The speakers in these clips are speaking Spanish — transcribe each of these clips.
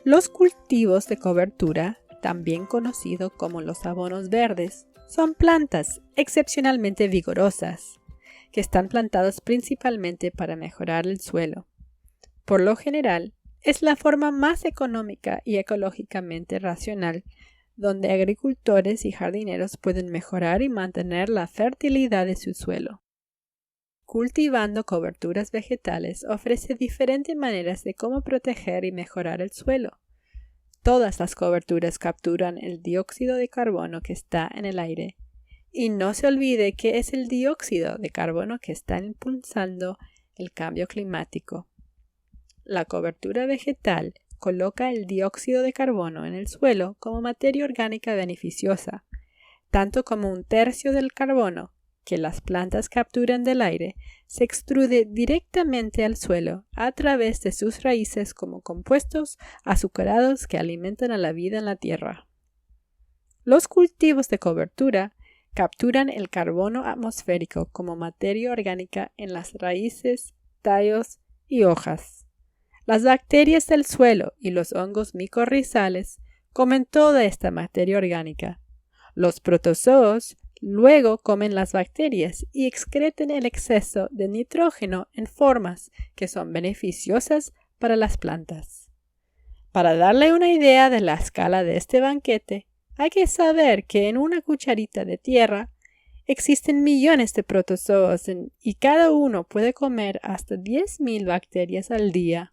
Los cultivos de cobertura, también conocidos como los abonos verdes, son plantas excepcionalmente vigorosas, que están plantadas principalmente para mejorar el suelo. Por lo general, es la forma más económica y ecológicamente racional donde agricultores y jardineros pueden mejorar y mantener la fertilidad de su suelo. Cultivando coberturas vegetales ofrece diferentes maneras de cómo proteger y mejorar el suelo. Todas las coberturas capturan el dióxido de carbono que está en el aire. Y no se olvide que es el dióxido de carbono que está impulsando el cambio climático. La cobertura vegetal coloca el dióxido de carbono en el suelo como materia orgánica beneficiosa, tanto como un tercio del carbono que las plantas capturan del aire se extruye directamente al suelo a través de sus raíces como compuestos azucarados que alimentan a la vida en la tierra. Los cultivos de cobertura capturan el carbono atmosférico como materia orgánica en las raíces, tallos y hojas. Las bacterias del suelo y los hongos micorrizales comen toda esta materia orgánica. Los protozoos luego comen las bacterias y excretan el exceso de nitrógeno en formas que son beneficiosas para las plantas. Para darle una idea de la escala de este banquete, hay que saber que en una cucharita de tierra existen millones de protozoos y cada uno puede comer hasta 10.000 bacterias al día.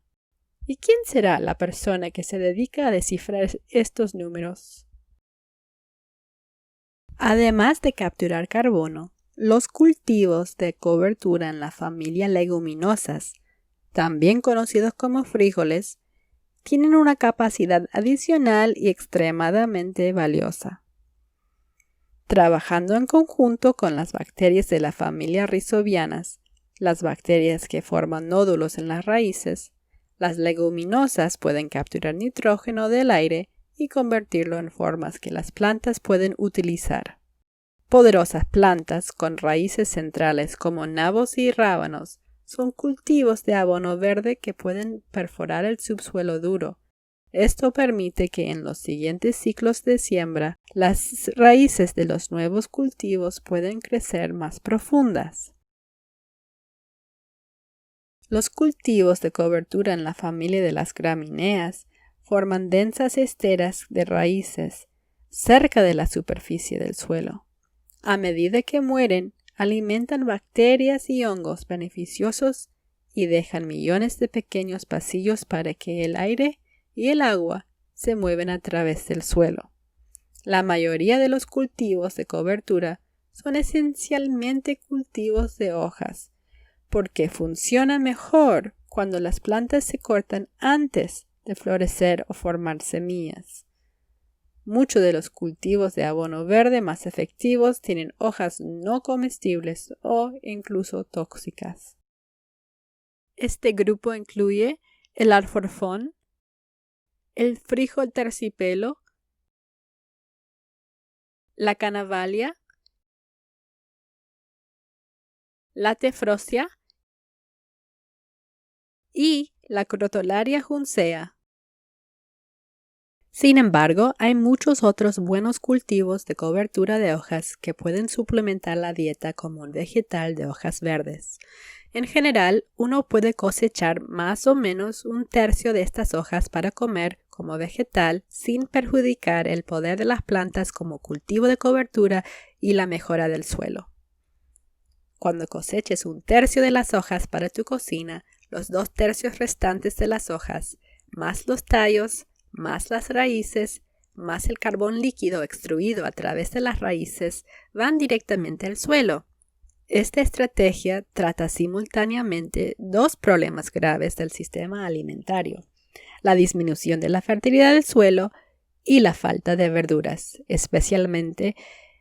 ¿Y quién será la persona que se dedica a descifrar estos números? Además de capturar carbono, los cultivos de cobertura en la familia leguminosas, también conocidos como frijoles, tienen una capacidad adicional y extremadamente valiosa. Trabajando en conjunto con las bacterias de la familia rhizobianas, las bacterias que forman nódulos en las raíces, las leguminosas pueden capturar nitrógeno del aire y convertirlo en formas que las plantas pueden utilizar. Poderosas plantas con raíces centrales como nabos y rábanos son cultivos de abono verde que pueden perforar el subsuelo duro. Esto permite que en los siguientes ciclos de siembra las raíces de los nuevos cultivos puedan crecer más profundas. Los cultivos de cobertura en la familia de las gramíneas forman densas esteras de raíces cerca de la superficie del suelo. A medida que mueren, alimentan bacterias y hongos beneficiosos y dejan millones de pequeños pasillos para que el aire y el agua se muevan a través del suelo. La mayoría de los cultivos de cobertura son esencialmente cultivos de hojas, porque funcionan mejor cuando las plantas se cortan antes de florecer o formar semillas. Muchos de los cultivos de abono verde más efectivos tienen hojas no comestibles o incluso tóxicas. Este grupo incluye el alforfón, el frijol terciopelo, la canavalia, la tefrosia y la crotalaria juncea. Sin embargo, hay muchos otros buenos cultivos de cobertura de hojas que pueden suplementar la dieta como un vegetal de hojas verdes. En general, uno puede cosechar más o menos un tercio de estas hojas para comer como vegetal sin perjudicar el poder de las plantas como cultivo de cobertura y la mejora del suelo. Cuando coseches un tercio de las hojas para tu cocina, los 2 tercios restantes de las hojas, más los tallos, más las raíces, más el carbón líquido extruido a través de las raíces, van directamente al suelo. Esta estrategia trata simultáneamente 2 problemas graves del sistema alimentario: la disminución de la fertilidad del suelo y la falta de verduras, especialmente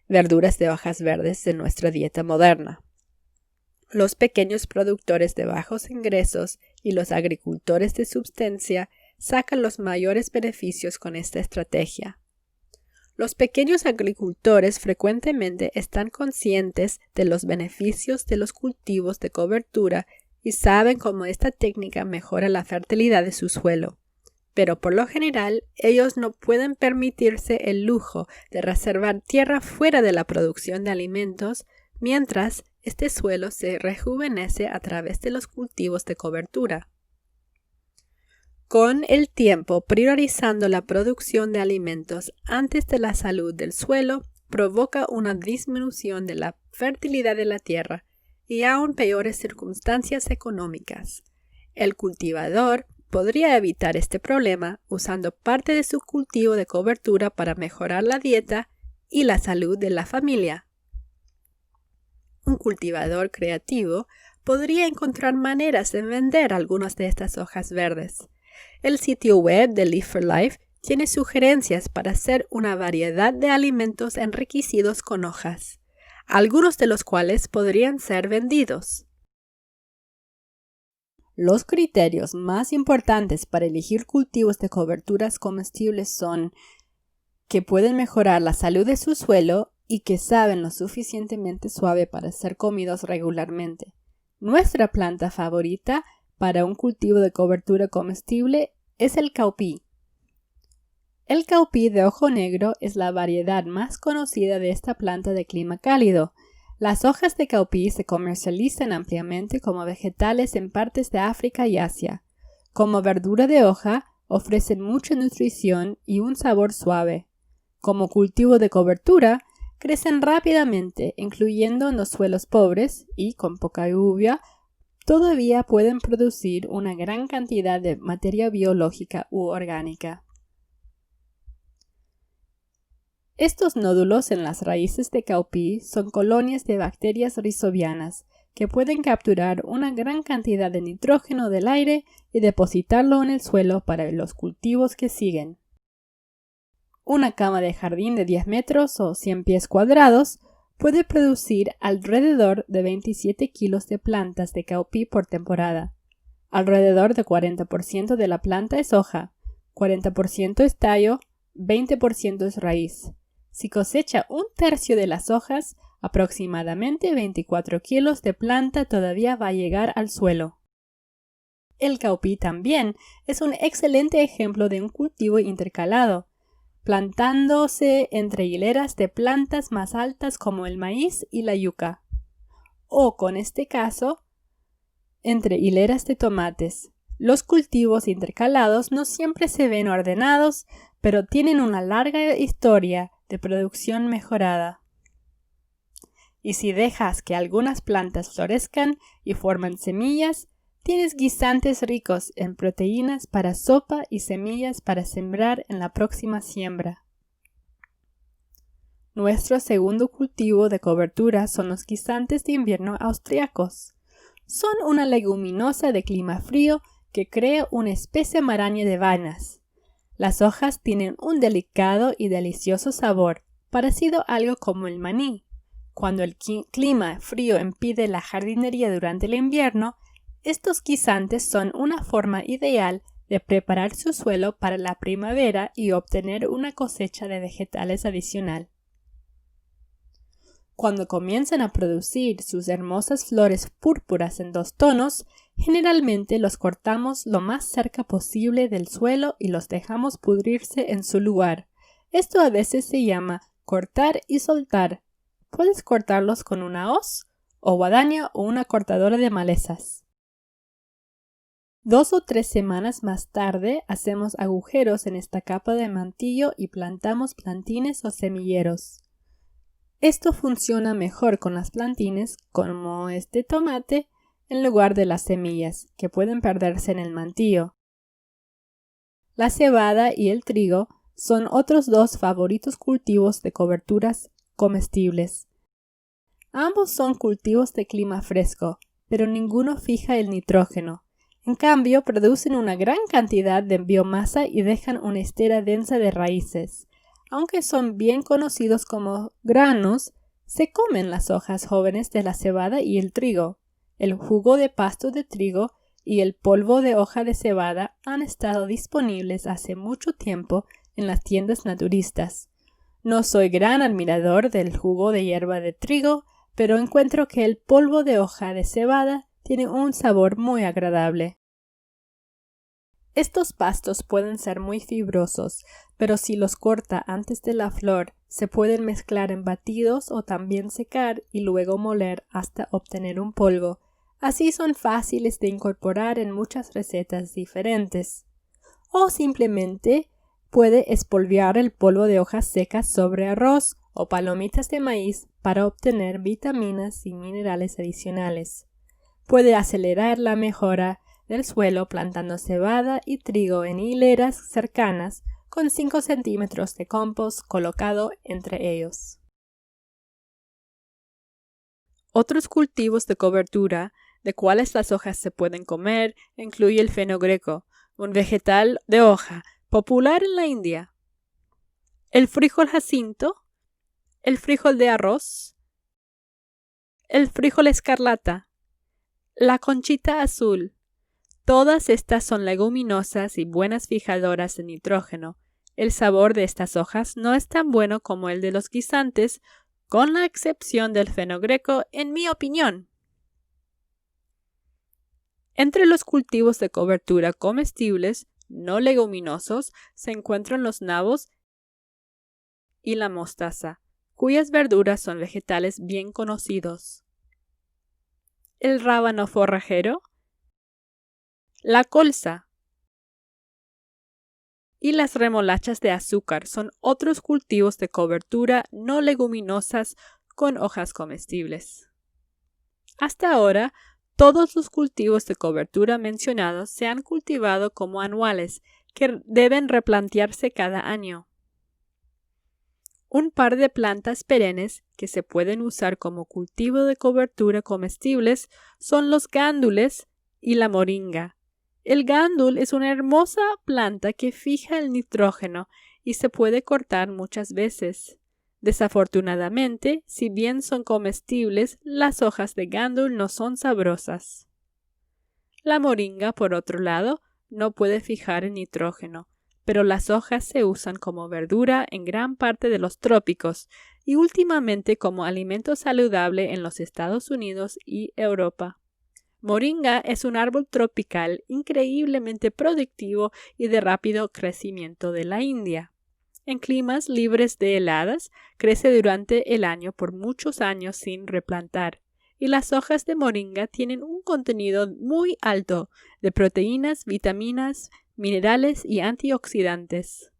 verduras de hojas verdes de nuestra dieta moderna. Los pequeños productores de bajos ingresos y los agricultores de subsistencia sacan los mayores beneficios con esta estrategia. Los pequeños agricultores frecuentemente están conscientes de los beneficios de los cultivos de cobertura y saben cómo esta técnica mejora la fertilidad de su suelo. pero por lo general ellos no pueden permitirse el lujo de reservar tierra fuera de la producción de alimentos mientras este suelo se rejuvenece a través de los cultivos de cobertura. Con el tiempo, priorizando la producción de alimentos antes de la salud del suelo provoca una disminución de la fertilidad de la tierra y aún peores circunstancias económicas. El cultivador podría evitar este problema usando parte de su cultivo de cobertura para mejorar la dieta y la salud de la familia. Un cultivador creativo podría encontrar maneras de vender algunas de estas hojas verdes. El sitio web de Leaf for Life tiene sugerencias para hacer una variedad de alimentos enriquecidos con hojas, algunos de los cuales podrían ser vendidos. Los criterios más importantes para elegir cultivos de coberturas comestibles son que pueden mejorar la salud de su suelo y que saben lo suficientemente suave para ser comidos regularmente. Nuestra planta favorita para un cultivo de cobertura comestible es el caupí. El caupí de ojo negro es la variedad más conocida de esta planta de clima cálido. Las hojas de caupí se comercializan ampliamente como vegetales en partes de África y Asia. Como verdura de hoja, ofrecen mucha nutrición y un sabor suave. Como cultivo de cobertura, crecen rápidamente, incluyendo en los suelos pobres y, con poca lluvia, todavía pueden producir una gran cantidad de materia biológica u orgánica. Estos nódulos en las raíces de caupí son colonias de bacterias rizobianas que pueden capturar una gran cantidad de nitrógeno del aire y depositarlo en el suelo para los cultivos que siguen. Una cama de jardín de 10 metros o 100 pies cuadrados puede producir alrededor de 27 kilos de plantas de caupí por temporada. Alrededor de 40% de la planta es hoja, 40% es tallo, 20% es raíz. Si cosecha un tercio de las hojas, aproximadamente 24 kilos de planta todavía va a llegar al suelo. El caupí también es un excelente ejemplo de un cultivo intercalado, plantándose entre hileras de plantas más altas como el maíz y la yuca, o, con este caso, entre hileras de tomates. Los cultivos intercalados no siempre se ven ordenados, pero tienen una larga historia de producción mejorada. Y si dejas que algunas plantas florezcan y forman semillas, tienes guisantes ricos en proteínas para sopa y semillas para sembrar en la próxima siembra. Nuestro segundo cultivo de cobertura son los guisantes de invierno austriacos. Son una leguminosa de clima frío que crea una especie maraña de vainas. Las hojas tienen un delicado y delicioso sabor, parecido a algo como el maní. Cuando el clima frío impide la jardinería durante el invierno, estos guisantes son una forma ideal de preparar su suelo para la primavera y obtener una cosecha de vegetales adicional. Cuando comienzan a producir sus hermosas flores púrpuras en 2 tonos, generalmente los cortamos lo más cerca posible del suelo y los dejamos pudrirse en su lugar. Esto a veces se llama cortar y soltar. Puedes cortarlos con una hoz, o guadaña o una cortadora de malezas. 2 o 3 semanas más tarde hacemos agujeros en esta capa de mantillo y plantamos plantines o semilleros. Esto funciona mejor con las plantines, como este tomate, en lugar de las semillas, que pueden perderse en el mantillo. La cebada y el trigo son otros 2 favoritos cultivos de coberturas comestibles. Ambos son cultivos de clima fresco, pero ninguno fija el nitrógeno. En cambio, producen una gran cantidad de biomasa y dejan una estera densa de raíces. Aunque son bien conocidos como granos, se comen las hojas jóvenes de la cebada y el trigo. El jugo de pasto de trigo y el polvo de hoja de cebada han estado disponibles hace mucho tiempo en las tiendas naturistas. No soy gran admirador del jugo de hierba de trigo, pero encuentro que el polvo de hoja de cebada tiene un sabor muy agradable. Estos pastos pueden ser muy fibrosos, pero si los corta antes de la flor, se pueden mezclar en batidos o también secar y luego moler hasta obtener un polvo. Así son fáciles de incorporar en muchas recetas diferentes. O simplemente puede espolvorear el polvo de hojas secas sobre arroz o palomitas de maíz para obtener vitaminas y minerales adicionales. Puede acelerar la mejora del suelo plantando cebada y trigo en hileras cercanas con 5 centímetros de compost colocado entre ellos. Otros cultivos de cobertura de cuales las hojas se pueden comer incluye el fenogreco, un vegetal de hoja popular en la India, el frijol jacinto, el frijol de arroz, el frijol escarlata, la conchita azul. Todas estas son leguminosas y buenas fijadoras de nitrógeno. El sabor de estas hojas no es tan bueno como el de los guisantes, con la excepción del fenogreco, en mi opinión. Entre los cultivos de cobertura comestibles, no leguminosos, se encuentran los nabos y la mostaza, cuyas verduras son vegetales bien conocidos. El rábano forrajero, la colza y las remolachas de azúcar son otros cultivos de cobertura no leguminosas con hojas comestibles. Hasta ahora, todos los cultivos de cobertura mencionados se han cultivado como anuales, que deben replantearse cada año. Un par de plantas perennes que se pueden usar como cultivo de cobertura comestibles son los gándules y la moringa. El gándul es una hermosa planta que fija el nitrógeno y se puede cortar muchas veces. Desafortunadamente, si bien son comestibles, las hojas de gándul no son sabrosas. La moringa, por otro lado, no puede fijar el nitrógeno, pero las hojas se usan como verdura en gran parte de los trópicos y últimamente como alimento saludable en los Estados Unidos y Europa. Moringa es un árbol tropical increíblemente productivo y de rápido crecimiento de la India. En climas libres de heladas, crece durante el año por muchos años sin replantar, y las hojas de moringa tienen un contenido muy alto de proteínas, vitaminas, minerales y antioxidantes.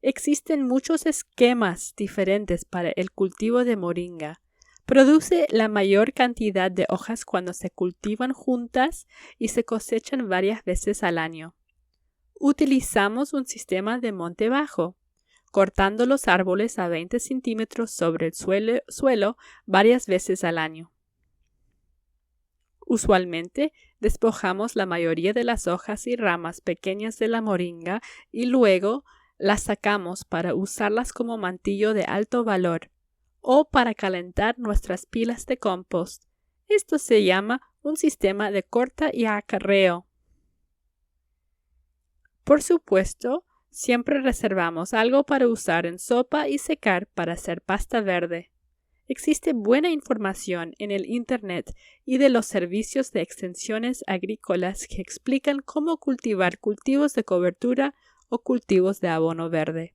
Existen muchos esquemas diferentes para el cultivo de moringa. Produce la mayor cantidad de hojas cuando se cultivan juntas y se cosechan varias veces al año. Utilizamos un sistema de monte bajo, cortando los árboles a 20 centímetros sobre el suelo varias veces al año. Usualmente despojamos la mayoría de las hojas y ramas pequeñas de la moringa y luego las sacamos para usarlas como mantillo de alto valor o para calentar nuestras pilas de compost. Esto se llama un sistema de corta y acarreo. Por supuesto, siempre reservamos algo para usar en sopa y secar para hacer pasta verde. Existe buena información en el Internet y de los servicios de extensiones agrícolas que explican cómo cultivar cultivos de cobertura o cultivos de abono verde.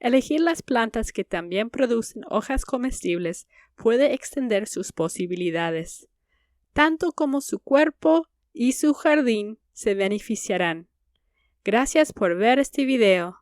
Elegir las plantas que también producen hojas comestibles puede extender sus posibilidades, tanto como su cuerpo y su jardín se beneficiarán. Gracias por ver este video.